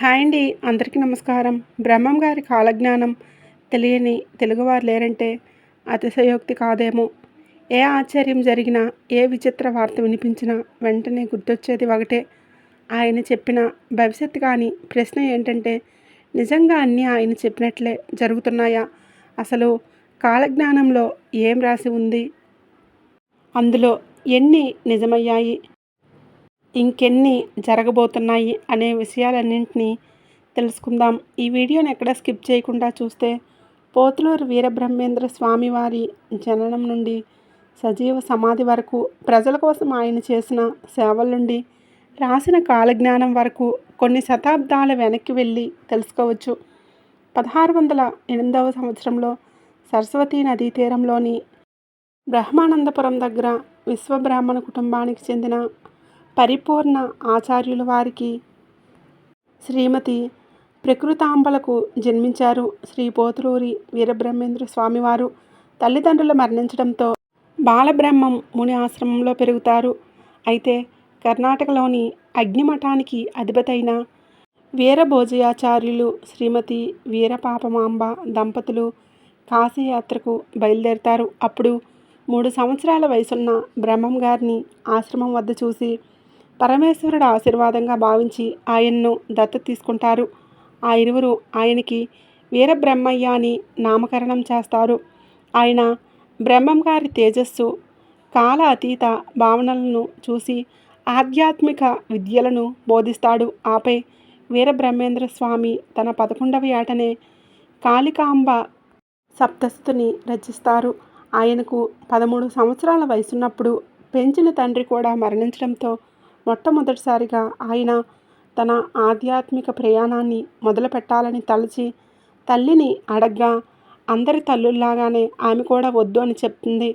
Hi అండి. అందరికీ నమస్కారం. బ్రహ్మం గారి కాలజ్ఞానం తెలియని తెలుగువారు లేరంటే అతిశయోక్తి కాదేమో. ఏ ఆశ్చర్యం జరిగినా, ఏ విచిత్ర వార్త వినిపించినా వెంటనే గుర్తొచ్చేది ఒకటే. ఆయన చెప్పిన భవిష్యత్తు కానీ. ప్రశ్న ఏంటంటే, నిజంగా అన్నీ ఆయన చెప్పినట్లే జరుగుతున్నాయా? అసలు కాలజ్ఞానంలో ఏం రాసి ఉంది? అందులో ఎన్ని నిజమయ్యాయి? ఇంకెన్ని జరగబోతున్నాయి అనే విషయాలన్నింటినీ తెలుసుకుందాం. ఈ వీడియోని ఎక్కడ స్కిప్ చేయకుండా చూస్తే పోతులూరు వీరబ్రహ్మేంద్ర స్వామి వారి జననం నుండి సజీవ సమాధి వరకు, ప్రజల కోసం ఆయన చేసిన సేవల నుండి రాసిన కాలజ్ఞానం వరకు కొన్ని శతాబ్దాల వెనక్కి వెళ్ళి తెలుసుకోవచ్చు. 1608 సంవత్సరంలో సరస్వతీ నదీ తీరంలోని బ్రహ్మానందపురం దగ్గర విశ్వబ్రాహ్మణ కుటుంబానికి చెందిన పరిపూర్ణ ఆచార్యుల వారికి శ్రీమతి ప్రకృతాంబలకు జన్మించారు. శ్రీ పోతులూరి వీరబ్రహ్మేంద్ర స్వామివారు తల్లిదండ్రులు మరణించడంతో బాలబ్రహ్మం ముని ఆశ్రమంలో పెరుగుతారు. అయితే కర్ణాటకలోని అగ్నిమఠానికి అధిపతైన వీరభోజయాచార్యులు శ్రీమతి వీరపాపమాంబ దంపతులు కాశీయాత్రకు బయలుదేరుతారు. అప్పుడు 3 సంవత్సరాల వయసున్న బ్రహ్మం గారిని ఆశ్రమం వద్ద చూసి పరమేశ్వరుడు ఆశీర్వాదంగా భావించి ఆయన్ను దత్తత తీసుకుంటారు. ఆ ఇరువురు ఆయనకి వీరబ్రహ్మయ్య అని నామకరణం చేస్తారు. ఆయన బ్రహ్మం గారి తేజస్సు, కాల అతీత భావనలను చూసి ఆధ్యాత్మిక విద్యలను బోధిస్తాడు. ఆపై వీరబ్రహ్మేంద్ర స్వామి తన 11వ ఏటనే కాళికాంబ సప్తశతిని రచిస్తారు. ఆయనకు 13 సంవత్సరాల వయసున్నప్పుడు పెంచిన తండ్రి కూడా మరణించడంతో మొట్టమొదటిసారిగా ఆయన తన ఆధ్యాత్మిక ప్రయాణాన్ని మొదలు పెట్టాలని తలచి తల్లిని అడగ్గా అందరి తల్లుల్లాగానే ఆమె కూడా వద్దు అని చెప్తుంది.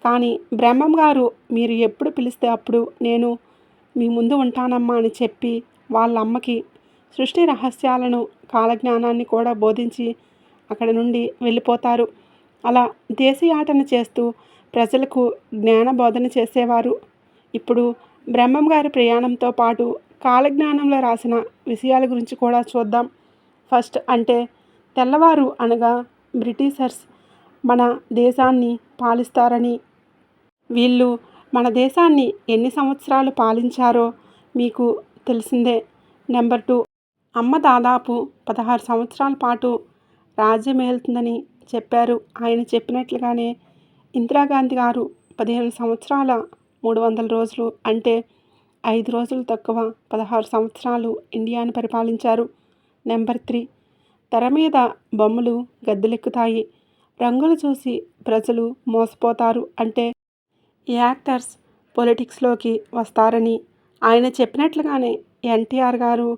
కానీ బ్రహ్మం గారు మీరు ఎప్పుడు పిలిస్తే అప్పుడు నేను మీ ముందు ఉంటానమ్మా అని చెప్పి వాళ్ళ అమ్మకి సృష్టి రహస్యాలను, కాలజ్ఞానాన్ని కూడా బోధించి అక్కడి నుండి వెళ్ళిపోతారు. అలా దేశీయాటన చేస్తూ ప్రజలకు జ్ఞానబోధన చేసేవారు. ఇప్పుడు బ్రహ్మం గారి ప్రయాణంతో పాటు కాలజ్ఞానంలో రాసిన విషయాల గురించి కూడా చూద్దాం. ఫస్ట్ అంటే తెల్లవారు అనగా బ్రిటిషర్స్ మన దేశాన్ని పాలిస్తారని. వీళ్ళు మన దేశాన్ని ఎన్ని సంవత్సరాలు పాలించారో మీకు తెలిసిందే. నెంబర్ 2, అమ్మ దాదాపు 16 సంవత్సరాల పాటు రాజ్యమేలుతుందని చెప్పారు. ఆయన చెప్పినట్లుగానే ఇందిరాగాంధీ గారు 15 సంవత్సరాల 300 రోజులు అంటే 5 రోజులు తక్కువ 16 సంవత్సరాలు ఇండియాను పరిపాలించారు. నెంబర్ 3, తెర మీద బొమ్మలు గద్దెలెక్కుతాయి, రంగులు చూసి ప్రజలు మోసపోతారు అంటే యాక్టర్స్ పొలిటిక్స్లోకి వస్తారని. ఆయన చెప్పినట్లుగానే ఎన్టీఆర్ గారు,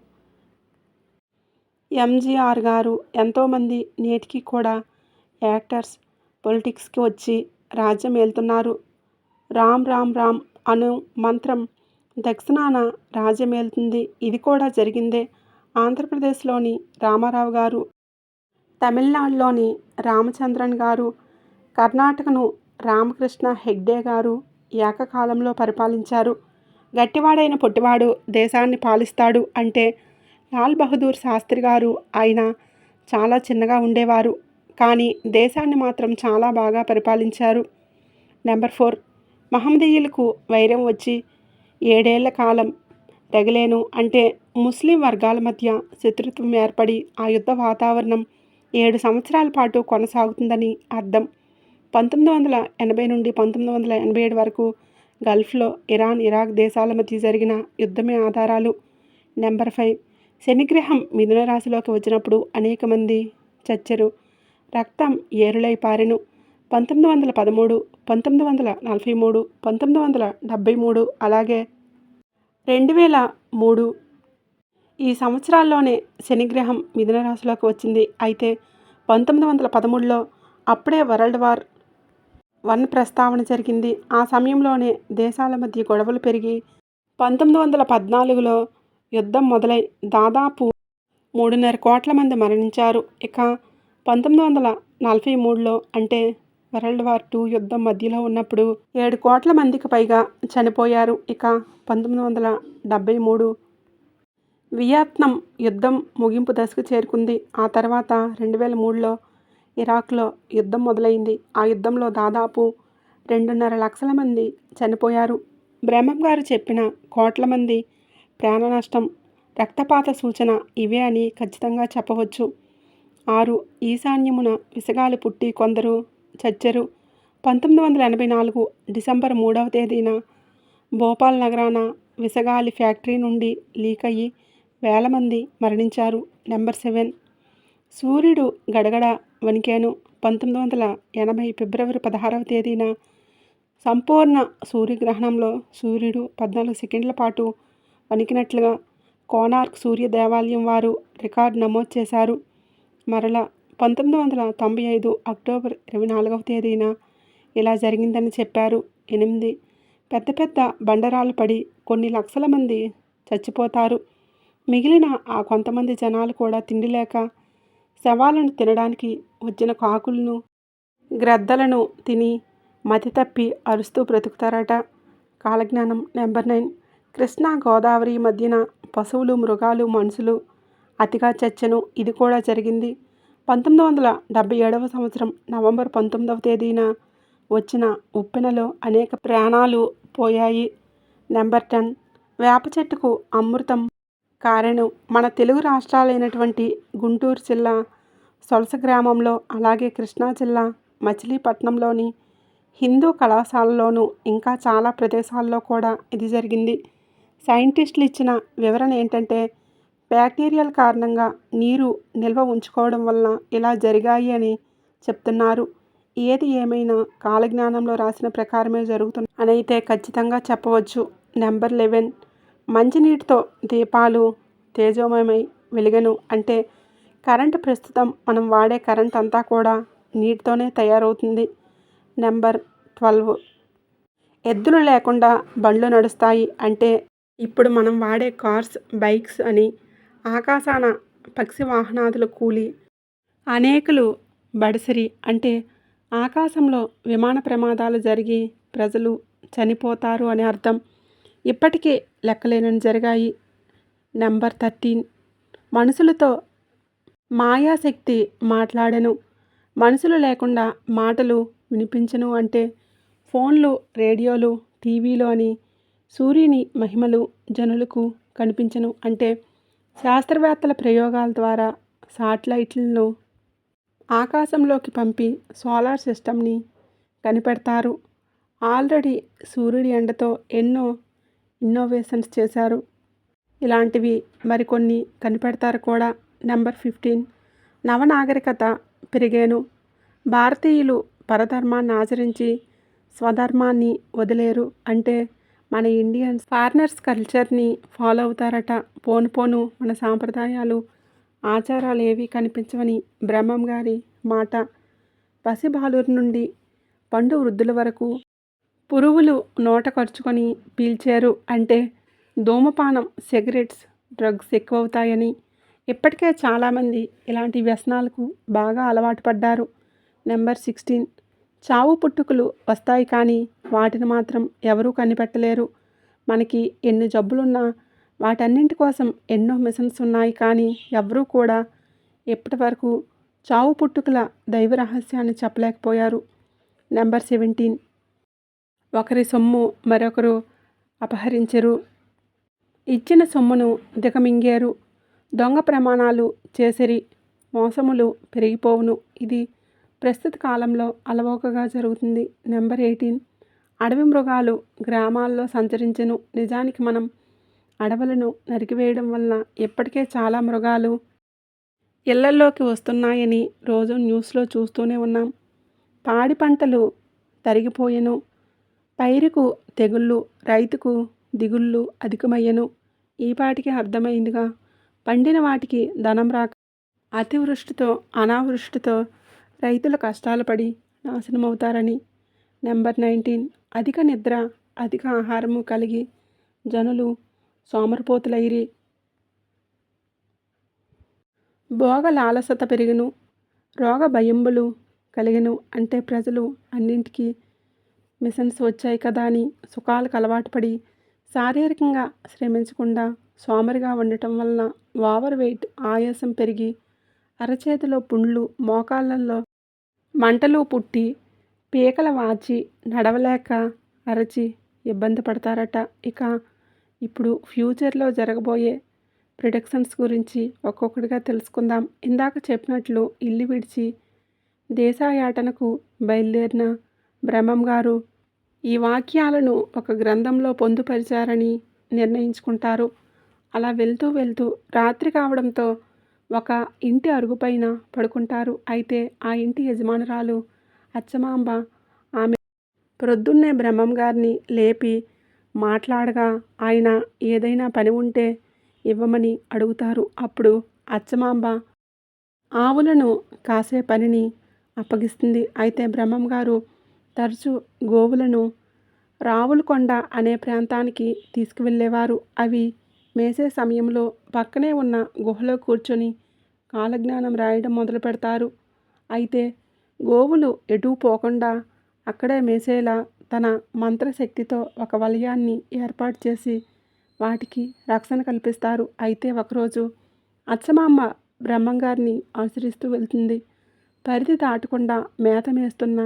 ఎంజీఆర్ గారు ఎంతోమంది నేటికి కూడా యాక్టర్స్ పొలిటిక్స్కి వచ్చి రాజ్యం ఏలుతున్నారు. రామ్ రామ్ రామ్ అను మంత్రం దక్షిణాన రాజ్యమేలుతుంది. ఇది కూడా జరిగిందే. ఆంధ్రప్రదేశ్లోని రామారావు గారు, తమిళనాడులోని రామచంద్రన్ గారు, కర్ణాటకను రామకృష్ణ హెగ్డే గారు ఏకకాలంలో పరిపాలించారు. గట్టివాడైన పొట్టివాడు దేశాన్ని పాలిస్తాడు అంటే లాల్ బహదూర్ శాస్త్రి గారు. ఆయన చాలా చిన్నగా ఉండేవారు, కానీ దేశాన్ని మాత్రం చాలా బాగా పరిపాలించారు. నెంబర్ 4, మహమ్మదీయులకు వైరం వచ్చి 7 ఏళ్ల కాలం రగిలేను అంటే ముస్లిం వర్గాల మధ్య శత్రుత్వం ఏర్పడి ఆ యుద్ధ వాతావరణం 7 సంవత్సరాల పాటు కొనసాగుతుందని అర్థం. 1980 నుండి 1987 వరకు గల్ఫ్లో ఇరాన్, ఇరాక్ దేశాల మధ్య జరిగిన యుద్ధమే ఆధారాలు. నెంబర్ 5, శనిగ్రహం మిథున రాశిలోకి వచ్చినప్పుడు అనేక మంది చచ్చెరు, రక్తం ఏరులై పారెను. 1913, 1943, 1973 అలాగే 2003 ఈ సంవత్సరాల్లోనే శనిగ్రహం మిథున రాశిలోకి వచ్చింది. అయితే 1913లో అప్పుడే వరల్డ్ వార్ 1 ప్రస్తావన జరిగింది. ఆ సమయంలోనే దేశాల మధ్య గొడవలు పెరిగి 1914లో యుద్ధం మొదలై దాదాపు 3.5 కోట్ల మంది మరణించారు. ఇక 1943లో అంటే వరల్డ్ వార్ 2 యుద్ధం మధ్యలో ఉన్నప్పుడు 7 కోట్ల మందికి పైగా చనిపోయారు. ఇక 1973 వియత్నాం యుద్ధం ముగింపు దశకు చేరుకుంది. ఆ తర్వాత 2003లో ఇరాక్లో యుద్ధం మొదలైంది. ఆ యుద్ధంలో దాదాపు 2.5 లక్షల మంది చనిపోయారు. బ్రహ్మం గారు చెప్పిన కోట్ల మంది ప్రాణ నష్టం, రక్తపాత సూచన ఇవే అని ఖచ్చితంగా చెప్పవచ్చు. 6 ఈశాన్యమున విసగాలి పుట్టి కొందరు చచ్చెరు. 1984 డిసెంబర్ 3వ తేదీన భోపాల్ నగరాన విసగాలి ఫ్యాక్టరీ నుండి లీక్ అయ్యి వేల మంది మరణించారు. నెంబర్ 7 సూర్యుడు గడగడ వణికేను. 1980 ఫిబ్రవరి 16వ తేదీన సంపూర్ణ సూర్యగ్రహణంలో సూర్యుడు 14 సెకండ్ల పాటు వణికినట్లుగా కోనార్క్ సూర్య దేవాలయం వారు రికార్డు నమోదు చేశారు. మరలా 1995 అక్టోబర్ 24వ తేదీన ఇలా జరిగిందని చెప్పారు. 8 పెద్ద పెద్ద బండరాలు పడి కొన్ని లక్షల మంది చచ్చిపోతారు. మిగిలిన ఆ కొంతమంది జనాలు కూడా తిండి లేక శవాలను తినడానికి వచ్చిన కాకులను, గ్రద్దలను తిని మతి తప్పి అరుస్తూ బ్రతుకుతారట. కాలజ్ఞానం. నెంబర్ 9 కృష్ణా గోదావరి మధ్యన పశువులు, మృగాలు, మనుషులు అతిగా చచ్చెను. ఇది కూడా జరిగింది. 1977వ సంవత్సరం నవంబర్ 19వ తేదీన వచ్చిన ఉప్పెనలో అనేక ప్రాణాలు పోయాయి. నెంబర్ 10 వేప చెట్టుకు అమృతం కారెను. మన తెలుగు రాష్ట్రాలైనటువంటి గుంటూరు జిల్లా సొలస గ్రామంలో, అలాగే కృష్ణా జిల్లా మచిలీపట్నంలోని హిందూ కళాశాలలోనూ ఇంకా చాలా ప్రదేశాల్లో కూడా ఇది జరిగింది. సైంటిస్టులు ఇచ్చిన వివరణ ఏంటంటే బ్యాక్టీరియల్ కారణంగా నీరు నిల్వ ఉంచుకోవడం వలన ఇలా జరిగాయి అని చెప్తున్నారు. ఏది ఏమైనా కాలజ్ఞానంలో రాసిన ప్రకారమే జరుగుతుంది అని అయితే ఖచ్చితంగా చెప్పవచ్చు. నెంబర్ 11 మంచినీటితో దీపాలు తేజోమయమై వెలిగెను. అంటే కరెంటు ప్రస్తుతం మనం వాడే కరెంట్ అంతా కూడా నీటితోనే తయారవుతుంది. నెంబర్ 12 ఎద్దులు లేకుండా బండ్లు నడుస్తాయి. అంటే ఇప్పుడు మనం వాడే కార్స్, బైక్స్ అని ఆకాశాన పక్షి వాహనాదుల కూలి అనేకులు బడిసిరి. అంటే ఆకాశంలో విమాన ప్రమాదాలు జరిగి ప్రజలు చనిపోతారు అని అర్థం. ఇప్పటికే లెక్కలేనని జరిగాయి. నెంబర్ 13 మనుషులతో మాయాశక్తి మాట్లాడెను. మనుషులు లేకుండా మాటలు వినిపించను. అంటే ఫోన్లు, రేడియోలు, టీవీలు అని సూర్యుని మహిమలు జనులకు కనిపించను. అంటే శాస్త్రవేత్తల ప్రయోగాల ద్వారా శాటిలైట్లను ఆకాశంలోకి పంపి సోలార్ సిస్టమ్ని కనిపెడతారు. ఆల్రెడీ సూర్యుడి ఎండతో ఎన్నో ఇన్నోవేషన్స్ చేశారు. ఇలాంటివి మరికొన్ని కనిపెడతారు కూడా. నెంబర్ 15 నవనాగరికత పెరిగేను. భారతీయులు పరధర్మాన్ని ఆచరించి స్వధర్మాన్ని వదిలేరు. అంటే మన ఇండియన్స్ ఫారినర్స్ కల్చర్ని ఫాలో అవుతారట. పోను పోను మన సాంప్రదాయాలు, ఆచారాలు ఏవి కనిపించవని బ్రహ్మం గారి మాట. పసిబాలురి నుండి పండు వృద్ధుల వరకు పురుగులు నోట ఖర్చుకొని పీల్చారు. అంటే ధూమపానం, సిగరెట్స్, డ్రగ్స్ ఎక్కువ అవుతాయని. ఇప్పటికే చాలామంది ఇలాంటి వ్యసనాలకు బాగా అలవాటు పడ్డారు. నెంబర్ 16 చావు పుట్టుకలు వస్తాయి కానీ వాటిని మాత్రం ఎవరూ కనిపెట్టలేరు. మనకి ఎన్ని జబ్బులున్నా వాటన్నింటి కోసం ఎన్నో మిషన్స్ ఉన్నాయి కానీ ఎవరూ కూడా ఇప్పటి వరకు చావు పుట్టుకల దైవ రహస్యాన్ని చెప్పలేకపోయారు. నెంబర్ 17 ఒకరి సొమ్ము మరొకరు అపహరించరు. ఇచ్చిన సొమ్మును దిగమింగేరు. దొంగ ప్రమాణాలు చేసిరి. మోసములు పెరిగిపోవును. ఇది ప్రస్తుత కాలంలో అలవోకగా జరుగుతుంది. నెంబర్ 18 అడవి మృగాలు గ్రామాల్లో సంచరించెను. నిజానికి మనం అడవులను నరికివేయడం వలన ఇప్పటికే చాలా మృగాలు ఇళ్లల్లోకి వస్తున్నాయని రోజు న్యూస్లో చూస్తూనే ఉన్నాం. పాడి పంటలు తరిగిపోయెను. పైరుకు తెగుళ్ళు, రైతుకు దిగుళ్ళు అధికమయ్యెను. ఈపాటికి అర్థమైందిగా. పండిన వాటికి ధనం రాక అతివృష్టితో, అనావృష్టితో రైతులు కష్టాలు పడి నాశనమవుతారని. నెంబర్ 19 అధిక నిద్ర, అధిక ఆహారము కలిగి జనులు సోమరిపోతులైరి. భోగ లాలసత పెరిగెను. రోగ భయంబులు కలిగెను. అంటే ప్రజలు అన్నింటికీ మిషన్స్ వచ్చాయి కదా అని సుఖాలకు అలవాటు పడి శారీరకంగా శ్రమించకుండా సోమరిగా ఉండటం వలన ఓవర్ వెయిట్, ఆయాసం పెరిగి అరచేతిలో పుండ్లు, మోకాళ్ళల్లో మంటలు పుట్టి పీకల వాచి నడవలేక అరచి ఇబ్బంది పడతారట. ఇక ఇప్పుడు ఫ్యూచర్లో జరగబోయే ప్రిడిక్షన్స్ గురించి ఒక్కొక్కటిగా తెలుసుకుందాం. ఇందాక చెప్పినట్లు ఇల్లు విడిచి దేశాయాటనకు బయలుదేరిన బ్రహ్మం గారు ఈ వాక్యాలను ఒక గ్రంథంలో పొందుపరిచారని నిర్ణయించుకుంటారు. అలా వెళ్తూ వెళ్తూ రాత్రి కావడంతో ఒక ఇంటి అరుగుపైన పడుకుంటారు. అయితే ఆ ఇంటి యజమానురాలు అచ్చమాంబ ఆమె ప్రొద్దున్నే బ్రహ్మం గారిని లేపి మాట్లాడగా ఆయన ఏదైనా పని ఉంటే ఇవ్వమని అడుగుతారు. అప్పుడు అచ్చమాంబ ఆవులను కాసే పనిని అప్పగిస్తుంది. అయితే బ్రహ్మం గారు తరచూ గోవులను రావులకొండ అనే ప్రాంతానికి తీసుకువెళ్ళేవారు. అవి మేసే సమయంలో పక్కనే ఉన్న గుహలో కూర్చొని కాలజ్ఞానం రాయడం మొదలు పెడతారు. అయితే గోవులు ఎటూ పోకుండా అక్కడే మేసేలా తన మంత్రశక్తితో ఒక వలయాన్ని ఏర్పాటు చేసి వాటికి రక్షణ కల్పిస్తారు. అయితే ఒకరోజు అచ్చమాంబ బ్రహ్మంగారిని అనుసరిస్తూ వెళ్తుంది. పరిధి దాటకుండా మేత మేస్తున్న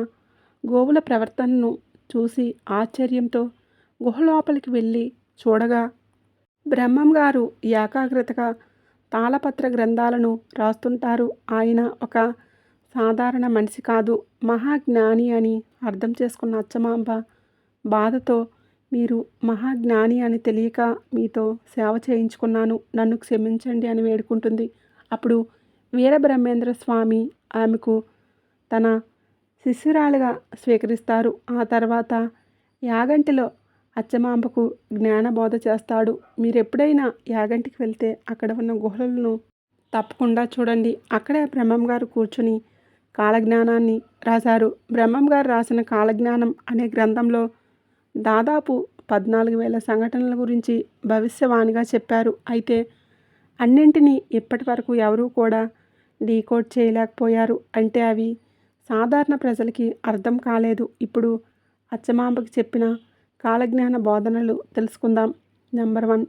గోవుల ప్రవర్తనను చూసి ఆశ్చర్యంతో గుహ లోపలికి వెళ్ళి చూడగా బ్రహ్మం గారు ఏకాగ్రతగా తాళపత్ర గ్రంథాలను రాస్తుంటారు. ఆయన ఒక సాధారణ మనిషి కాదు, మహాజ్ఞాని అని అర్థం చేసుకున్న అచ్చమాంబ బాధతో, మీరు మహాజ్ఞాని అని తెలియక మీతో సేవ చేయించుకున్నాను, నన్ను క్షమించండి అని వేడుకుంటుంది. అప్పుడు వీరబ్రహ్మేంద్ర స్వామి ఆమెకు తన శిష్యురాలుగా స్వీకరిస్తారు. ఆ తర్వాత యాగంటిలో అచ్చమాంబకు జ్ఞానబోధ చేస్తాడు. మీరెప్పుడైనా యాగంటికి వెళ్తే అక్కడ ఉన్న గుహలను తప్పకుండా చూడండి. అక్కడే బ్రహ్మం గారు కూర్చుని కాలజ్ఞానాన్ని రాశారు. బ్రహ్మం గారు రాసిన కాలజ్ఞానం అనే గ్రంథంలో దాదాపు 14,000 సంఘటనల గురించి భవిష్యవాణిగా చెప్పారు. అయితే అన్నింటినీ ఇప్పటి వరకు ఎవరూ కూడా డీకోడ్ చేయలేకపోయారు. అంటే అవి సాధారణ ప్రజలకి అర్థం కాలేదు. ఇప్పుడు అచ్చమాంబకి చెప్పిన కాలజ్ఞాన బోధనలు తెలుసుకుందాం. నెంబర్ 1,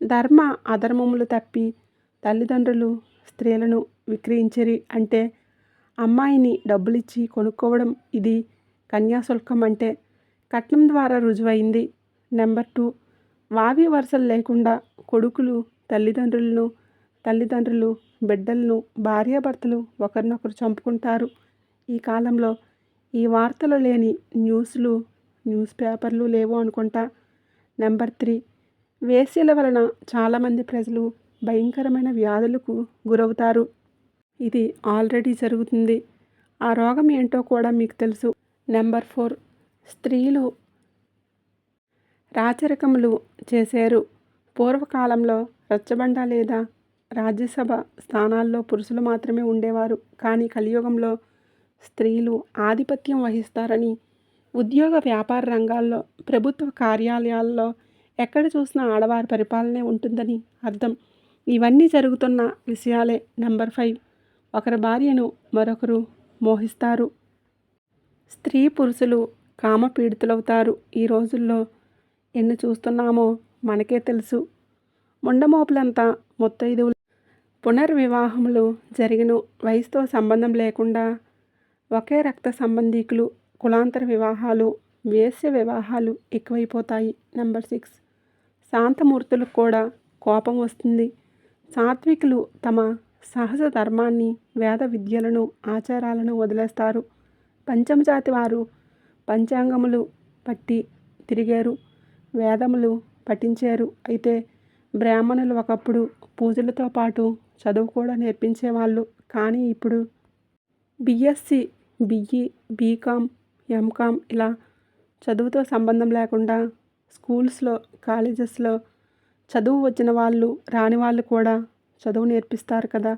ధర్మ అధర్మములు తప్పి తల్లిదండ్రులు స్త్రీలను విక్రయించిరి. అంటే అమ్మాయిని డబ్బులిచ్చి కొనుక్కోవడం. ఇది కన్యాశుల్కం అంటే కట్నం ద్వారా రుజువైంది. నెంబర్ 2, వావి వరుసలు లేకుండా కొడుకులు తల్లిదండ్రులు బిడ్డలను, భార్యాభర్తలు ఒకరినొకరు చంపుకుంటారు. ఈ కాలంలో ఈ వార్తలు లేని న్యూస్ పేపర్లు లేవు అనుకుంటా. నెంబర్ 3, వేశ్యల వలన చాలామంది ప్రజలు భయంకరమైన వ్యాధులకు గురవుతారు. ఇది ఆల్రెడీ జరుగుతుంది. ఆ రోగం ఏంటో కూడా మీకు తెలుసు. నెంబర్ 4, స్త్రీలు రాచరికములు చేశారు. పూర్వకాలంలో రచ్చబండ లేదా రాజ్యసభ స్థానాల్లో పురుషులు మాత్రమే ఉండేవారు. కానీ కలియుగంలో స్త్రీలు ఆధిపత్యం వహిస్తారని, ఉద్యోగ వ్యాపార రంగాల్లో, ప్రభుత్వ కార్యాలయాల్లో ఎక్కడ చూసినా ఆడవారి పరిపాలనే ఉంటుందని అర్థం. ఇవన్నీ జరుగుతున్న విషయాలే. నెంబర్ 5, ఒకరి భార్యను మరొకరు మోహిస్తారు. స్త్రీ పురుషులు కామపీడితులవుతారు. ఈ రోజుల్లో ఎన్ని చూస్తున్నామో మనకే తెలుసు. ముండమోపులంతా ముత్తైదువులు. పునర్వివాహములు జరిగిన వయసుతో సంబంధం లేకుండా ఒకే రక్త సంబంధీకులు, కులాంతర వివాహాలు, వేశ్య వివాహాలు ఎక్కువైపోతాయి. నెంబర్ 6, శాంతమూర్తులకు కూడా కోపం వస్తుంది. సాత్వికులు తమ సహజ ధర్మాన్ని, వేద విద్యలను, ఆచారాలను వదిలేస్తారు. పంచమజాతి వారు పంచాంగములు పట్టి తిరిగారు, వేదములు పఠించారు. అయితే బ్రాహ్మణులు ఒకప్పుడు పూజలతో పాటు చదువు కూడా నేర్పించేవాళ్ళు. కానీ ఇప్పుడు బిఎస్సి, బిఈ, బీకామ్, ఎంకామ్ ఇలా చదువుతో సంబంధం లేకుండా స్కూల్స్లో, కాలేజెస్లో చదువు వచ్చిన వాళ్ళు, రాని వాళ్ళు కూడా చదువు నేర్పిస్తారు కదా.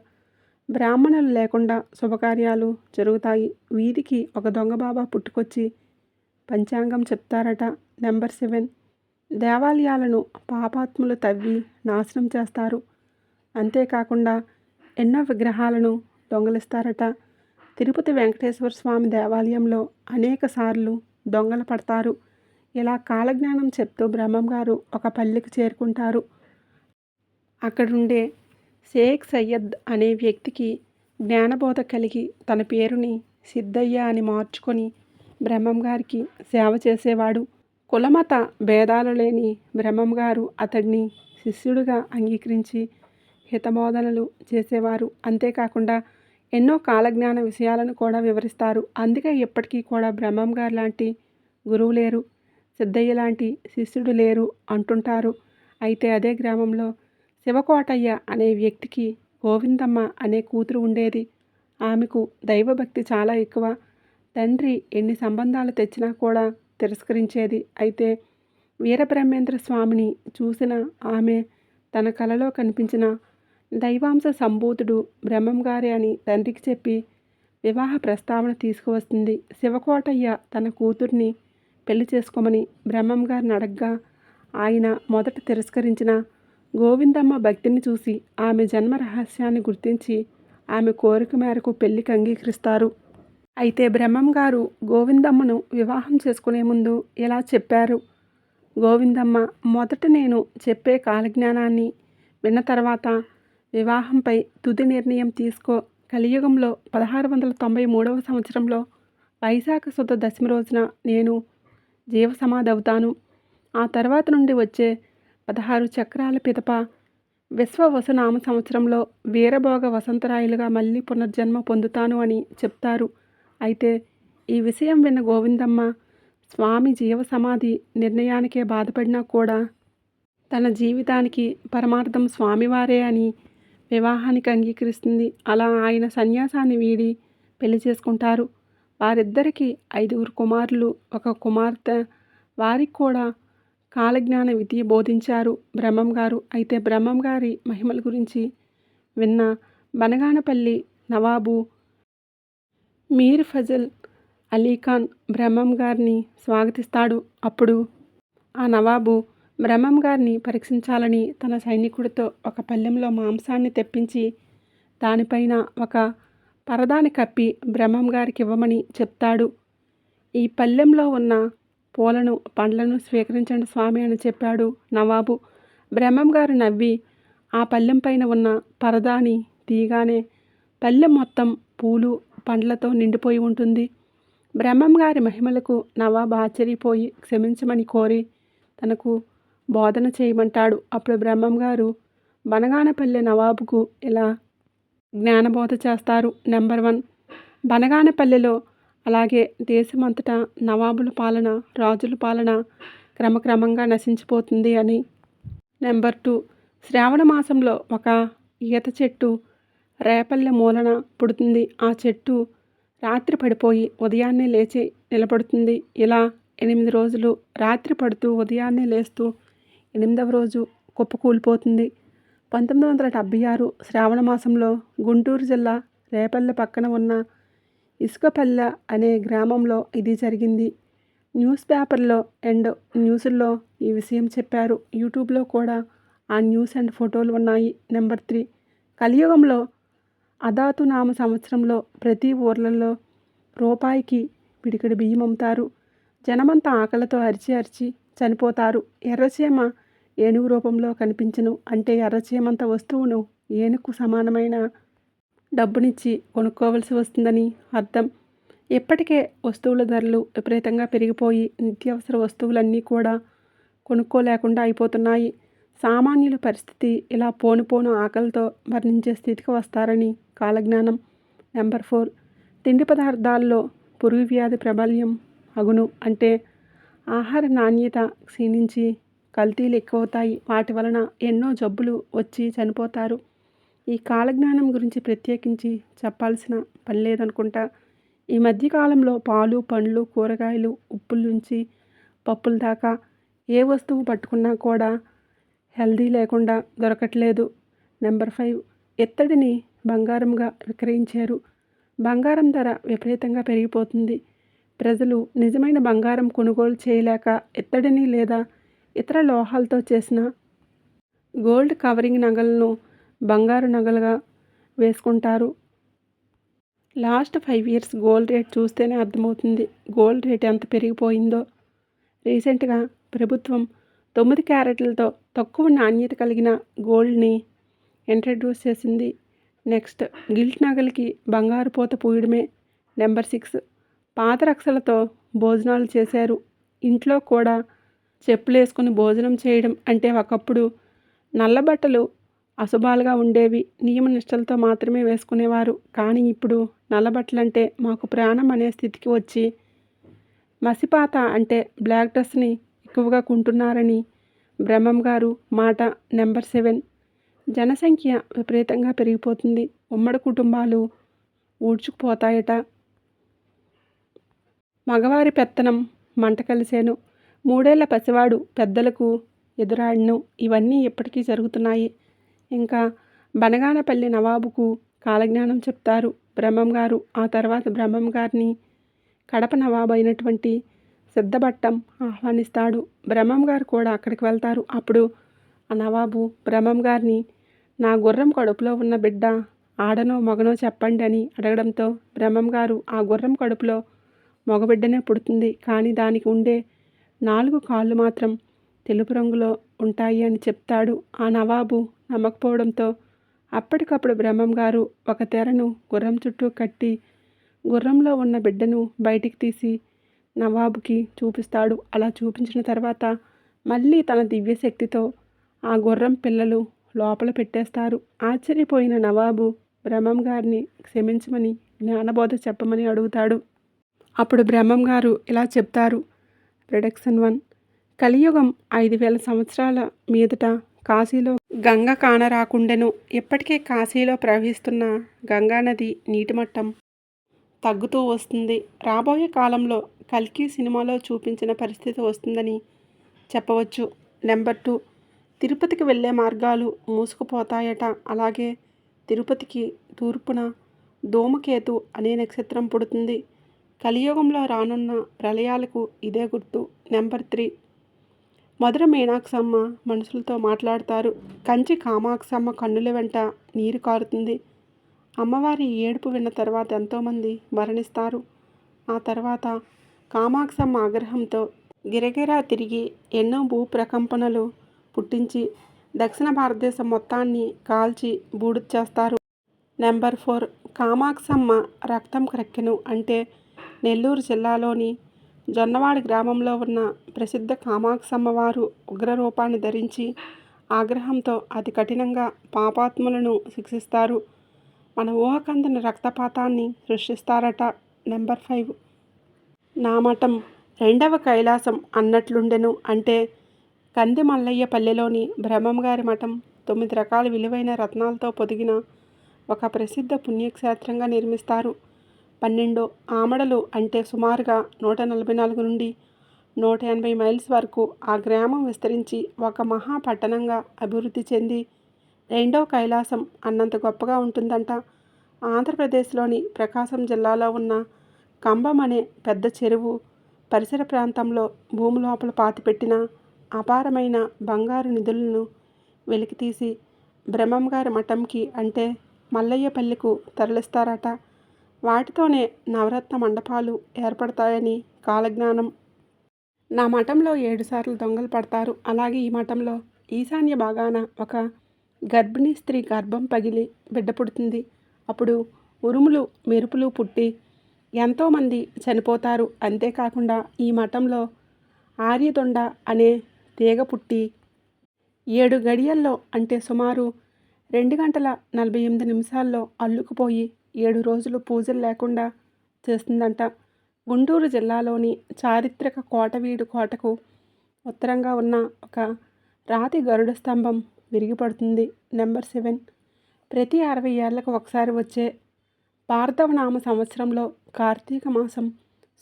బ్రాహ్మణులు లేకుండా శుభకార్యాలు జరుగుతాయి. వీధికి ఒక దొంగ బాబా పుట్టుకొచ్చి పంచాంగం చెప్తారట. నెంబర్ 7, దేవాలయాలను పాపాత్ములు తవ్వి నాశనం చేస్తారు. అంతేకాకుండా ఎన్నో విగ్రహాలను దొంగలిస్తారట. తిరుపతి వెంకటేశ్వర స్వామి దేవాలయంలో అనేక సార్లు దొంగలు పడతారు. ఇలా కాలజ్ఞానం చెప్తూ బ్రహ్మం గారు ఒక పల్లెకి చేరుకుంటారు. అక్కడుండే షేక్ సయ్యద్ అనే వ్యక్తికి జ్ఞానబోధ కలిగి తన పేరుని సిద్ధయ్య అని మార్చుకొని బ్రహ్మంగారికి సేవ చేసేవాడు. కులమత భేదాలు లేని బ్రహ్మంగారు అతడిని శిష్యుడిగా అంగీకరించి హితబోధనలు చేసేవారు. అంతేకాకుండా ఎన్నో కాలజ్ఞాన విషయాలను కూడా వివరిస్తారు. అందుకే ఇప్పటికీ కూడా బ్రహ్మంగారు లాంటి గురువు లేరు, సిద్ధయ్య లాంటి శిష్యుడు లేరు అంటుంటారు. అయితే అదే గ్రామంలో శివకోటయ్య అనే వ్యక్తికి గోవిందమ్మ అనే కూతురు ఉండేది. ఆమెకు దైవభక్తి చాలా ఎక్కువ. తండ్రి ఎన్ని సంబంధాలు తెచ్చినా కూడా తిరస్కరించేది. అయితే వీరబ్రహ్మేంద్ర స్వామిని చూసిన ఆమె తన కలలో కనిపించిన దైవాంశ సంభూతుడు బ్రహ్మంగారే అని తండ్రికి చెప్పి వివాహ ప్రస్తావన తీసుకువస్తుంది. శివకోటయ్య తన కూతుర్ని పెళ్లి చేసుకోమని బ్రహ్మంగారిని అడగ్గా ఆయన మొదట తిరస్కరించిన గోవిందమ్మ భక్తిని చూసి ఆమె జన్మ రహస్యాన్ని గుర్తించి ఆమె కోరిక మేరకు పెళ్లికి అంగీకరిస్తారు. అయితే బ్రహ్మంగారు గోవిందమ్మను వివాహం చేసుకునే ముందు ఇలా చెప్పారు: గోవిందమ్మ, మొదట నేను చెప్పే కాలజ్ఞానాన్ని విన్న తర్వాత వివాహంపై తుది నిర్ణయం తీసుకో. కలియుగంలో 1693వ సంవత్సరంలో వైశాఖ శుద్ధ దశమి రోజున నేను జీవసమాధి అవుతాను. ఆ తర్వాత నుండి వచ్చే 16 చక్రాల పిదప విశ్వవసునామ సంవత్సరంలో వీరభోగ వసంతరాయులుగా మళ్ళీ పునర్జన్మ పొందుతాను అని చెప్తారు. అయితే ఈ విషయం విన్న గోవిందమ్మ స్వామి జీవసమాధి నిర్ణయానికే బాధపడినా కూడా తన జీవితానికి పరమార్థం స్వామివారే అని వివాహానికి అంగీకరిస్తుంది. అలా ఆయన సన్యాసాన్ని వీడి పెళ్లి చేసుకుంటారు. వారిద్దరికీ 5 కుమారులు, 1 కుమార్తె. వారికి కూడా కాలజ్ఞాన విద్య బోధించారు బ్రహ్మంగారు. అయితే బ్రహ్మంగారి మహిమల గురించి విన్న బనగానపల్లి నవాబు మీర్ ఫజల్ అలీఖాన్ బ్రహ్మంగారిని స్వాగతిస్తాడు. అప్పుడు ఆ నవాబు బ్రహ్మంగారిని పరీక్షించాలని తన సైనికుడితో ఒక పళ్ళెంలో మాంసాన్ని తెప్పించి దానిపైన ఒక పరదాని కప్పి బ్రహ్మంగారికి ఇవ్వమని చెప్తాడు. ఈ పళ్ళెంలో ఉన్న పూలను, పండ్లను స్వీకరించండి స్వామి అని చెప్పాడు నవాబు. బ్రహ్మంగారు నవ్వి ఆ పళ్ళెం పైన ఉన్న పరదాని తీయగానే పళ్ళెం మొత్తం పూలు, పండ్లతో నిండిపోయి ఉంటుంది. బ్రహ్మంగారి మహిమలకు నవాబు ఆశ్చర్యపోయి క్షమించమని కోరి తనకు బోధన చేయమంటాడు. అప్పుడు బ్రహ్మంగారు బనగానపల్లె నవాబుకు ఇలా జ్ఞానబోధ చేస్తారు. నెంబర్ 1, బనగానపల్లెలో అలాగే దేశమంతటా నవాబుల పాలన, రాజుల పాలన క్రమక్రమంగా నశించిపోతుంది అని. నెంబర్ 2, శ్రావణ మాసంలో ఒక ఈత చెట్టు రేపల్లె మూలన పుడుతుంది. ఆ చెట్టు రాత్రి పడిపోయి ఉదయాన్నే లేచి నిలబడుతుంది. ఇలా 8 రోజులు రాత్రి పడుతూ ఉదయాన్నే లేస్తూ 8వ రోజు కుప్పకూలిపోతుంది. 1976 శ్రావణ మాసంలో గుంటూరు జిల్లా రేపల్లె పక్కన ఉన్న ఇసుకపల్లె అనే గ్రామంలో ఇది జరిగింది. న్యూస్ పేపర్లో అండ్ న్యూస్లో ఈ విషయం చెప్పారు. యూట్యూబ్లో కూడా ఆ న్యూస్ అండ్ ఫోటోలు ఉన్నాయి. నెంబర్ 3, కలియుగంలో అదాతునామ సంవత్సరంలో ప్రతి ఊర్లలో రూపాయికి పిడికెడు బియ్యం అమ్ముతారు. జనమంతా ఆకలితో అరిచి అరిచి చనిపోతారు. ఎర్రచీమ ఏనుగు రూపంలో కనిపించును. అంటే ఎర్రచీమంత వస్తువును ఏనుగుకు సమానమైన డబ్బునిచ్చి కొనుక్కోవలసి వస్తుందని అర్థం. ఇప్పటికే వస్తువుల ధరలు విపరీతంగా పెరిగిపోయి నిత్యావసర వస్తువులన్నీ కూడా కొనుక్కోలేకుండా అయిపోతున్నాయి. సామాన్యుల పరిస్థితి ఇలా పోను ఆకలితో మరణించే స్థితికి వస్తారని కాలజ్ఞానం. నెంబర్ 4, తిండి పదార్థాల్లో పురుగు వ్యాధి ప్రాబల్యం అగును. అంటే ఆహార నాణ్యత క్షీణించి కల్తీలు ఎక్కువవుతాయి. వాటి వలన ఎన్నో జబ్బులు వచ్చి చనిపోతారు. ఈ కాలజ్ఞానం గురించి ప్రత్యేకించి చెప్పాల్సిన పని లేదనుకుంటా. ఈ మధ్యకాలంలో పాలు, పండ్లు, కూరగాయలు, ఉప్పుల నుంచి పప్పుల దాకా ఏ వస్తువు పట్టుకున్నా కూడా హెల్దీ లేకుండా దొరకట్లేదు. నెంబర్ 5, ఇత్తడిని బంగారంగా విక్రయించారు. బంగారం ధర విపరీతంగా పెరిగిపోతుంది. ప్రజలు నిజమైన బంగారం కొనుగోలు చేయలేక ఇత్తడిని లేదా ఇతర లోహాలతో చేసిన గోల్డ్ కవరింగ్ నగలను బంగారు నగలుగా వేసుకుంటారు. లాస్ట్ 5 ఇయర్స్ గోల్డ్ రేట్ చూస్తేనే అర్థమవుతుంది గోల్డ్ రేట్ ఎంత పెరిగిపోయిందో. రీసెంట్గా ప్రభుత్వం 9 క్యారెట్లతో తక్కువ నాణ్యత కలిగిన గోల్డ్ని ఇంట్రడ్యూస్ చేసింది. నెక్స్ట్ గిల్ట్ నగలకి బంగారు పూత పూయడమే. నెంబర్ 6 పాత రక్షలతో భోజనాలు చేశారు. ఇంట్లో కూడా చెప్పులేసుకుని భోజనం చేయడం అంటే ఒకప్పుడు నల్ల బట్టలు అశుభాలుగా ఉండేవి. నియమ నిష్టలతో మాత్రమే వేసుకునేవారు. కానీ ఇప్పుడు నల్ల బట్టలంటే మాకు ప్రాణం అనే స్థితికి వచ్చి మసిపాత అంటే బ్లాక్ డ్రెస్ని ఎక్కువగా కొంటున్నారని బ్రహ్మం గారు మాట. నెంబర్ 7 జనసంఖ్య విపరీతంగా పెరిగిపోతుంది. ఉమ్మడి కుటుంబాలు ఊడ్చుకుపోతాయట. మగవారి పెత్తనం మంట కలిసేను. 3 ఏళ్ల పసివాడు పెద్దలకు ఎదురాడను. ఇవన్నీ ఇప్పటికీ జరుగుతున్నాయి. ఇంకా బనగానపల్లి నవాబుకు కాలజ్ఞానం చెప్తారు బ్రహ్మం గారు. ఆ తర్వాత బ్రహ్మం గారిని కడప నవాబు అయినటువంటి సిద్ధభట్టం ఆహ్వానిస్తాడు. బ్రహ్మం గారు కూడా అక్కడికి వెళ్తారు. అప్పుడు ఆ నవాబు బ్రహ్మం గారిని నా గుర్రం కడుపులో ఉన్న బిడ్డ ఆడనో మగనో చెప్పండి అని అడగడంతో బ్రహ్మం గారు ఆ గుర్రం కడుపులో మగబిడ్డనే పుడుతుంది, కానీ దానికి ఉండే 4 కాళ్ళు మాత్రం తెలుపు రంగులో ఉంటాయి అని చెప్తాడు. ఆ నవాబు నమ్మకపోవడంతో అప్పటికప్పుడు బ్రహ్మం గారు ఒక తెరను గుర్రం చుట్టూ కట్టి గుర్రంలో ఉన్న బిడ్డను బయటికి తీసి నవాబుకి చూపిస్తాడు. అలా చూపించిన తర్వాత మళ్ళీ తన దివ్యశక్తితో ఆ గుర్రం పిల్లలు లోపల పెట్టేస్తారు. ఆశ్చర్యపోయిన నవాబు బ్రహ్మం గారిని క్షమించమని జ్ఞానబోధ చెప్పమని అడుగుతాడు. అప్పుడు బ్రహ్మం గారు ఇలా చెప్తారు. ప్రిడిక్షన్ 1 కలియుగం 5000 సంవత్సరాల మీదట కాశీలో గంగ కానరాకుండెను. ఇప్పటికే కాశీలో ప్రవహిస్తున్న గంగానది నీటిమట్టం తగ్గుతూ వస్తుంది. రాబోయే కాలంలో కల్కి సినిమాలో చూపించిన పరిస్థితి వస్తుందని చెప్పవచ్చు. నెంబర్ 2 తిరుపతికి వెళ్ళే మార్గాలు మూసుకుపోతాయట. అలాగే తిరుపతికి తూర్పున ధూమకేతు అనే నక్షత్రం పుడుతుంది. కలియుగంలో రానున్న ప్రళయాలకు ఇదే గుర్తు. నెంబర్ 3 మధుర మీనాక్షమ్మ మనుషులతో మాట్లాడతారు. కంచి కామాక్షమ్మ కన్నుల వెంట నీరు కారుతుంది. అమ్మవారి ఏడుపు విన్న తర్వాత ఎంతోమంది మరణిస్తారు. ఆ తర్వాత కామాక్షమ్మ ఆగ్రహంతో గిరగిరా తిరిగి ఎన్నో భూప్రకంపనలు పుట్టించి దక్షిణ భారతదేశం మొత్తాన్ని కాల్చి బూడిద చేస్తారు. నెంబర్ 4 కామాక్షమ్మ రక్తం క్రక్కెను అంటే నెల్లూరు జిల్లాలోని జొన్నవాడి గ్రామంలో ఉన్న ప్రసిద్ధ కామాక్షమ్మ వారు ఉగ్రరూపాన్ని ధరించి ఆగ్రహంతో అతి కఠినంగా పాపాత్ములను శిక్షిస్తారు. మన ఊహకందని రక్తపాతాన్ని సృష్టిస్తారట. నెంబర్ 5 నా మఠం 2వ కైలాసం అన్నట్లుండెను అంటే కంది మల్లయ్య పల్లెలోని బ్రహ్మం గారి మఠం 9 రకాల విలువైన రత్నాలతో పొదిగిన ఒక ప్రసిద్ధ పుణ్యక్షేత్రంగా నిర్మిస్తారు. 12 ఆమడలు అంటే సుమారుగా 144 నుండి 180 మైల్స్ వరకు ఆ గ్రామం విస్తరించి ఒక మహాపట్టణంగా అభివృద్ధి చెంది 2వ కైలాసం అన్నంత గొప్పగా ఉంటుందంట. ఆంధ్రప్రదేశ్లోని ప్రకాశం జిల్లాలో ఉన్న కంబం అనే పెద్ద చెరువు పరిసర ప్రాంతంలో భూమి లోపల పాతిపెట్టిన అపారమైన బంగారు నిధులను వెలికితీసి బ్రహ్మం గారి మఠంకి అంటే మల్లయ్యపల్లికు తరలిస్తారట. వాటితోనే నవరత్న మండపాలు ఏర్పడతాయని కాలజ్ఞానం. నా మఠంలో 7 సార్లు దొంగలు పడతారు. అలాగే ఈ మఠంలో ఈశాన్య భాగాన ఒక గర్భిణీ స్త్రీ గర్భం పగిలి బిడ్డ పుడుతుంది. అప్పుడు ఉరుములు మెరుపులు పుట్టి ఎంతోమంది చనిపోతారు. అంతేకాకుండా ఈ మఠంలో ఆర్యదొండ అనే తీగ పుట్టి 7 గడియల్లో అంటే సుమారు 2 గంటల 48 నిమిషాల్లో అల్లుకుపోయి 7 రోజులు పూజలు లేకుండా చేస్తుందంట. గుంటూరు జిల్లాలోని చారిత్రక కోటవీడు కోటకు ఉత్తరంగా ఉన్న ఒక రాతి గరుడ స్తంభం విరిగిపడుతుంది. నెంబర్ 7 ప్రతి 60 ఏళ్లకు ఒకసారి వచ్చే భార్గవనామ సంవత్సరంలో కార్తీక మాసం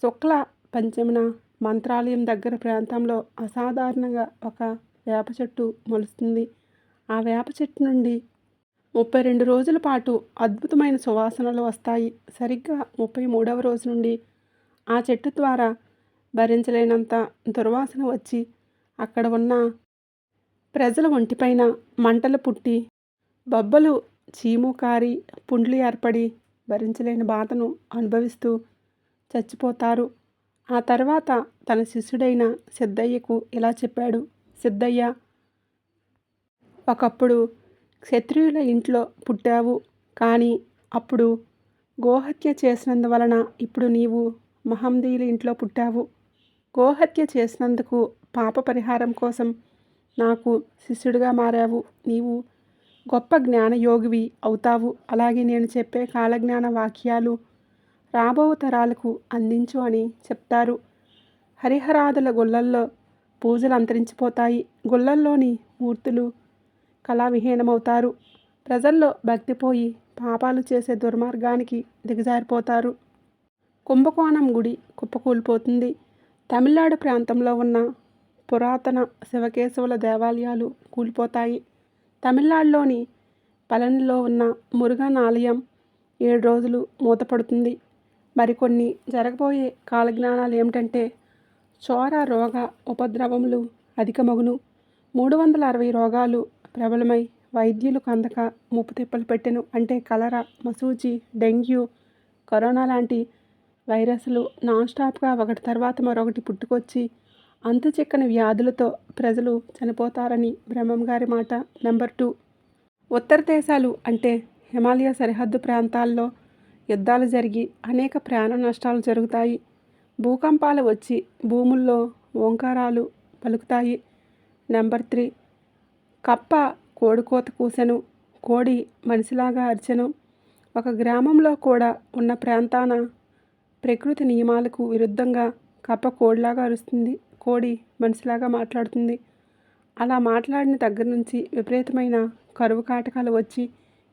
శుక్ల పంచమిన మంత్రాలయం దగ్గర ప్రాంతంలో అసాధారణంగా ఒక వేప చెట్టు మొలుస్తుంది. ఆ వేప చెట్టు నుండి 32 రోజుల పాటు అద్భుతమైన సువాసనలు వస్తాయి. సరిగ్గా 33వ రోజు నుండి ఆ చెట్టు ద్వారా భరించలేనంత దుర్వాసన వచ్చి అక్కడ ఉన్న ప్రజల ఒంటిపైన మంటలు పుట్టి బొబ్బలు చీము కారి పుండ్లు ఏర్పడి భరించలేని బాధను అనుభవిస్తూ చచ్చిపోతారు. ఆ తర్వాత తన శిష్యుడైన సిద్ధయ్యకు ఇలా చెప్పాడు. సిద్ధయ్య, ఒకప్పుడు క్షత్రియుల ఇంట్లో పుట్టావు, కానీ అప్పుడు గోహత్య చేసినందువలన ఇప్పుడు నీవు మహందీయుల ఇంట్లో పుట్టావు. గోహత్య చేసినందుకు పాప పరిహారం కోసం నాకు శిష్యుడిగా మారావు. నీవు గొప్ప జ్ఞానయోగివి అవుతావు. అలాగే నేను చెప్పే కాలజ్ఞాన వాక్యాలు రాబో తరాలకు అందించు అని చెప్తారు. హరిహరాదుల గుళ్ళల్లో పూజలు అంతరించిపోతాయి. గుళ్ళల్లోని మూర్తులు కళావిహీనమవుతారు. ప్రజల్లో భక్తిపోయి పాపాలు చేసే దుర్మార్గానికి దిగజారిపోతారు. కుంభకోణం గుడి కుప్పకూలిపోతుంది. తమిళనాడు ప్రాంతంలో ఉన్న పురాతన శివకేశవుల దేవాలయాలు కూలిపోతాయి. తమిళనాడులోని పళనిలో ఉన్న మురుగన్ ఆలయం 7 రోజులు మూతపడుతుంది. మరికొన్ని జరగబోయే కాలజ్ఞానాలు ఏమిటంటే, చోర రోగ ఉపద్రవములు అధికమగును. 360 రోగాలు ప్రబలమై వైద్యులకు అందక ముప్పు తిప్పలు పెట్టెను. అంటే కలరా, మసూచి, డెంగ్యూ, కరోనా లాంటి వైరస్లు నాన్ స్టాప్గా ఒకటి తర్వాత మరొకటి పుట్టుకొచ్చి అంతుచిక్కని వ్యాధులతో ప్రజలు చనిపోతారని బ్రహ్మం గారి మాట. నెంబర్ 2, ఉత్తర దేశాలు అంటే హిమాలయ సరిహద్దు ప్రాంతాల్లో యుద్ధాలు జరిగి అనేక ప్రాణ నష్టాలు జరుగుతాయి. భూకంపాలు వచ్చి భూముల్లో ఓంకారాలు పలుకుతాయి. నెంబర్ 3, కప్ప కోడికోత కూసెను, కోడి మనిషిలాగా అరిచెను. ఒక గ్రామంలో కూడా ఉన్న ప్రాంతాన ప్రకృతి నియమాలకు విరుద్ధంగా కప్ప కోడిలాగా అరుస్తుంది, కోడి మనిషిలాగా మాట్లాడుతుంది. అలా మాట్లాడిన దగ్గర నుంచి విపరీతమైన కరువు కాటకాలు వచ్చి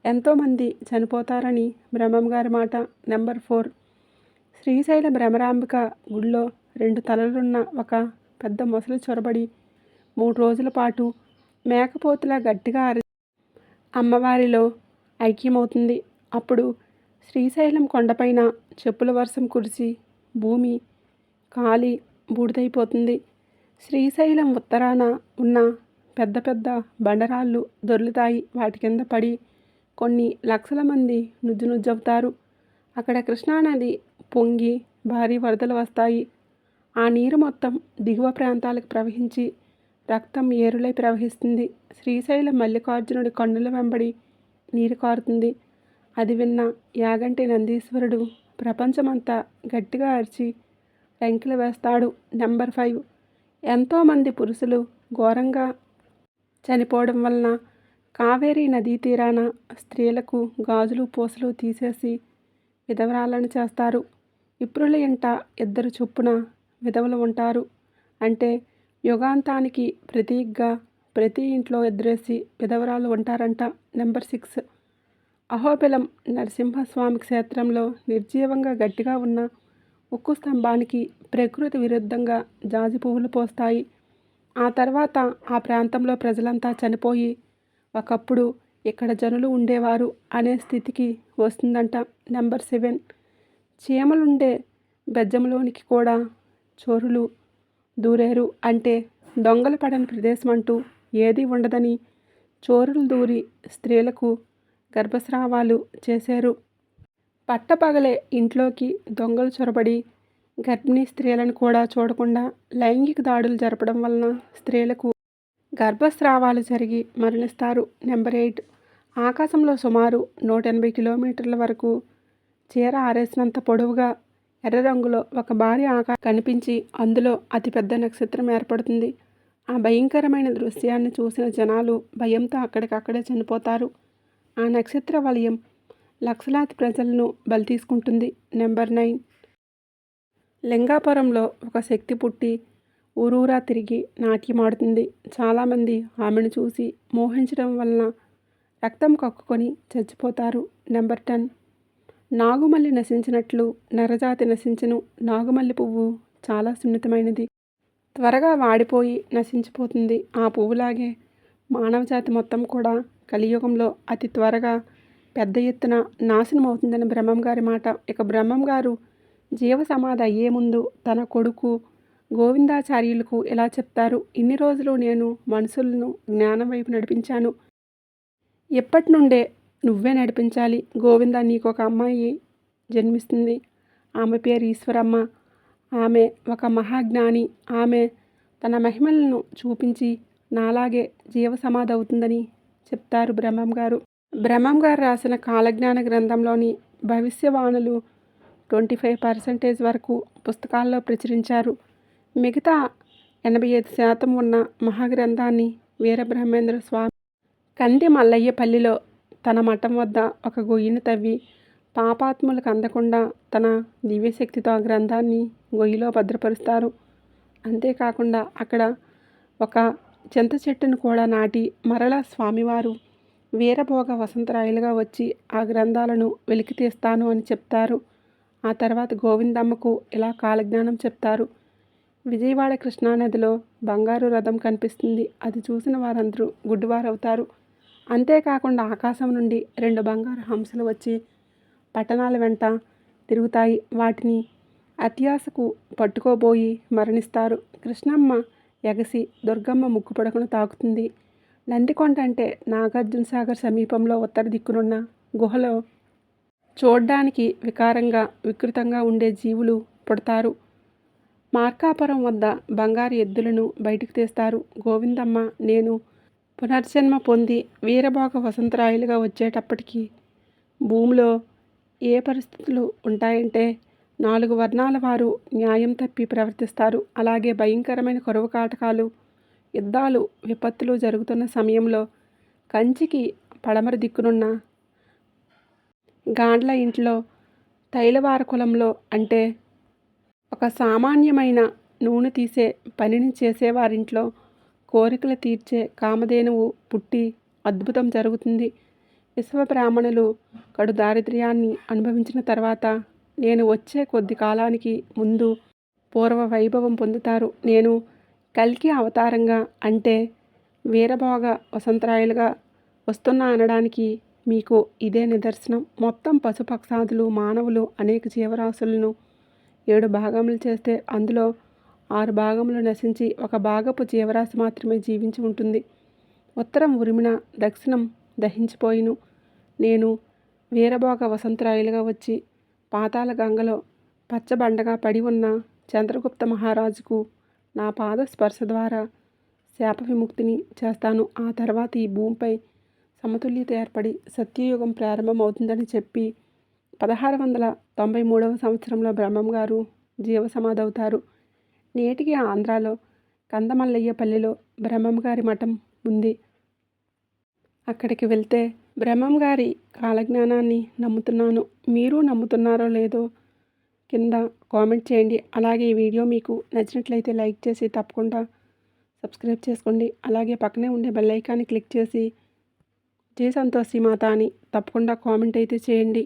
ఎంతోమంది చనిపోతారని బ్రహ్మం గారి మాట. నెంబర్ 4, శ్రీశైల భ్రమరాంబిక గుడిలో 2 తలలున్న ఒక పెద్ద మొసలి చొరబడి 3 రోజుల పాటు మేకపోతులా గట్టిగా అమ్మవారిలో ఐక్యమవుతుంది. అప్పుడు శ్రీశైలం కొండపైన చెప్పుల వర్షం కురిసి భూమి కాలి బూడిదైపోతుంది. శ్రీశైలం ఉత్తరాన ఉన్న పెద్ద పెద్ద బండరాళ్ళు దొర్లుతాయి. వాటి కింద పడి కొన్ని లక్షల మంది నుజ్జునుజ్జవుతారు. అక్కడ కృష్ణానది పొంగి భారీ వరదలు వస్తాయి. ఆ నీరు మొత్తం దిగువ ప్రాంతాలకు ప్రవహించి రక్తం ఏరులై ప్రవహిస్తుంది. శ్రీశైలం మల్లికార్జునుడి కన్నుల వెంబడి నీరు కారుతుంది. అది విన్న యాగంటి నందీశ్వరుడు ప్రపంచమంతా గట్టిగా అరిచి రంకెలు వేస్తాడు. నెంబర్ 5, ఎంతోమంది పురుషులు ఘోరంగా చనిపోవడం వలన కావేరీ నదీ తీరాన స్త్రీలకు గాజులు పూసలు తీసేసి విధవరాలను చేస్తారు. విప్రుల ఇంట 2 చొప్పున విధవలు ఉంటారు. అంటే యుగాంతానికి ప్రతీకగా ప్రతి ఇంట్లో ఎదురేసి విధవరాలు ఉంటారంట. నెంబర్ 6, అహోబిలం నరసింహస్వామి క్షేత్రంలో నిర్జీవంగా గట్టిగా ఉన్న ఉక్కు స్తంభానికి ప్రకృతి విరుద్ధంగా జాజి పువ్వులు పోస్తాయి. ఆ తర్వాత ఆ ప్రాంతంలో ప్రజలంతా చనిపోయి ఒకప్పుడు ఇక్కడ జనులు ఉండేవారు అనే స్థితికి వస్తుందంట. నెంబర్ 7, చీమలుండే బెజ్జంలోనికి కూడా చోరులు దూరేరు. అంటే దొంగలు పడని ప్రదేశం అంటూ ఏదీ ఉండదని చోరులు దూరి స్త్రీలకు గర్భస్రావాలు చేశారు. పట్టపగలే ఇంట్లోకి దొంగలు చొరబడి గర్భిణీ స్త్రీలను కూడా చూడకుండా లైంగిక దాడులు జరపడం వలన స్త్రీలకు గర్భస్రావాలు జరిగి మరణిస్తారు. నెంబర్ 8, ఆకాశంలో సుమారు 180 కిలోమీటర్ల వరకు చీర ఆరేసినంత పొడవుగా ఎర్ర రంగులో ఒక భారీ ఆకాశం కనిపించి అందులో అతిపెద్ద నక్షత్రం ఏర్పడుతుంది. ఆ భయంకరమైన దృశ్యాన్ని చూసిన జనాలు భయంతో అక్కడికక్కడే చనిపోతారు. ఆ నక్షత్ర వలయం లక్షలాది ప్రజలను బలి తీసుకుంటుంది. నెంబర్ 9, లింగాపురంలో ఒక శక్తి పుట్టి ఊరూరా తిరిగి నాట్యమాడుతుంది. చాలామంది ఆమెను చూసి మోహించడం వలన రక్తం కక్కుకొని చచ్చిపోతారు. నెంబర్ 10, నాగుమల్లి నశించినట్లు నరజాతి నశించును. నాగుమల్లి పువ్వు చాలా సున్నితమైనది, త్వరగా వాడిపోయి నశించిపోతుంది. ఆ పువ్వులాగే మానవజాతి మొత్తం కూడా కలియుగంలో అతి త్వరగా పెద్ద ఎత్తున నాశనం అవుతుందని బ్రహ్మం గారి మాట. ఇక బ్రహ్మం గారు జీవ సమాధి అయ్యే ముందు తన కొడుకు గోవిందాచార్యులకు ఇలా చెప్తారు: ఇన్ని రోజులు నేను మనుషులను జ్ఞానం వైపు నడిపించాను, ఎప్పటి నుండే నువ్వే నడిపించాలి. గోవింద, నీకు ఒక అమ్మాయి జన్మిస్తుంది. ఆమె పేరు ఈశ్వరమ్మ. ఆమె ఒక మహాజ్ఞాని. ఆమె తన మహిమలను చూపించి నాలాగే జీవ సమాధి అవుతుందని చెప్తారు బ్రహ్మం గారు. బ్రహ్మం గారు రాసిన కాలజ్ఞాన గ్రంథంలోని భవిష్యవాణులు 25% వరకు పుస్తకాల్లో ప్రచురించారు. మిగతా 85% ఉన్న మహాగ్రంథాన్ని వీరబ్రహ్మేంద్ర స్వామి కంది మల్లయ్యపల్లిలో తన మఠం వద్ద ఒక గొయ్యిని తవ్వి పాపాత్ములకు అందకుండా తన దివ్యశక్తితో ఆ గ్రంథాన్ని గొయ్యిలో భద్రపరుస్తారు. అంతేకాకుండా అక్కడ ఒక చింత చెట్టును కూడా నాటి మరలా స్వామివారు వీరభోగ వసంతరాయలుగా వచ్చి ఆ గ్రంథాలను వెలికి తీస్తాను అని చెప్తారు. ఆ తర్వాత గోవిందమ్మకు ఇలా కాలజ్ఞానం చెప్తారు. విజయవాడ కృష్ణానదిలో బంగారు రథం కనిపిస్తుంది. అది చూసిన వారందరూ గుడ్డివారవుతారు. అంతేకాకుండా ఆకాశం నుండి 2 బంగారు హంసలు వచ్చి పట్టణాల వెంట తిరుగుతాయి. వాటిని అత్యాశకు పట్టుకోబోయి మరణిస్తారు. కృష్ణమ్మ ఎగసి దుర్గమ్మ ముక్కు పడకను తాకుతుంది. నందికొండ అంటే నాగార్జున సాగర్ సమీపంలో ఉత్తర దిక్కునున్న గుహలో చూడ్డానికి వికారంగా వికృతంగా ఉండే జీవులు పుడతారు. మార్కాపురం వద్ద బంగారు ఎద్దులను బయటికి తీస్తారు. గోవిందమ్మ నేను పునర్జన్మ పొంది వీరభోగ వసంతరాయలుగా వచ్చేటప్పటికి భూమిలో ఏ పరిస్థితులు ఉంటాయంటే 4 వర్ణాల వారు న్యాయం తప్పి ప్రవర్తిస్తారు. అలాగే భయంకరమైన కరువు కాటకాలు, యుద్ధాలు, విపత్తులు జరుగుతున్న సమయంలో కంచికి పడమర దిక్కునున్న గాండ్ల ఇంట్లో తైలవార కులంలో అంటే ఒక సామాన్యమైన నూనె తీసే పనిని చేసేవారింట్లో కోరికలు తీర్చే కామధేనువు పుట్టి అద్భుతం జరుగుతుంది. విశ్వబ్రాహ్మణులు కడు దారిద్ర్యాన్ని అనుభవించిన తర్వాత నేను వచ్చే కొద్ది కాలానికి ముందు పూర్వ వైభవం పొందుతారు. నేను కల్కి అవతారంగా అంటే వీరభోగ వసంతరాయలుగా వస్తున్నా అనడానికి మీకు ఇదే నిదర్శనం. మొత్తం పశుపక్షాదులు, మానవులు, అనేక జీవరాశులను 7 భాగములు చేస్తే అందులో 6 భాగములు నశించి 1 భాగపు జీవరాశి మాత్రమే జీవించి ఉంటుంది. ఉత్తరం ఉరిమిన దక్షిణం దహించిపోయిను. నేను వీరభోగ వసంతరాయలుగా వచ్చి పాతాళ గంగలో పచ్చబండగా పడి ఉన్న చంద్రగుప్త మహారాజుకు నా పాద స్పర్శ ద్వారా శాప విముక్తిని చేస్తాను. ఆ తర్వాత ఈ భూమిపై సమతుల్యత ఏర్పడి సత్యయుగం ప్రారంభమవుతుందని చెప్పి 1693 సంవత్సరంలో బ్రహ్మం గారు జీవ సమాధి అవుతారు. నేటికి ఆంధ్రాలో కందమల్లయ్యపల్లిలో బ్రహ్మం గారి మఠం ఉంది. అక్కడికి వెళ్తే బ్రహ్మం గారి కాలజ్ఞానాన్ని నమ్ముతున్నాను. మీరు నమ్ముతున్నారో లేదో కింద కామెంట్ చేయండి. అలాగే ఈ వీడియో మీకు నచ్చినట్లయితే లైక్ చేసి తప్పకుండా సబ్స్క్రైబ్ చేసుకోండి. అలాగే పక్కనే ఉండే బెల్ ఐకాన్ని క్లిక్ చేసి జై సంతోషి మాత అని తప్పకుండా కామెంట్ అయితే చేయండి.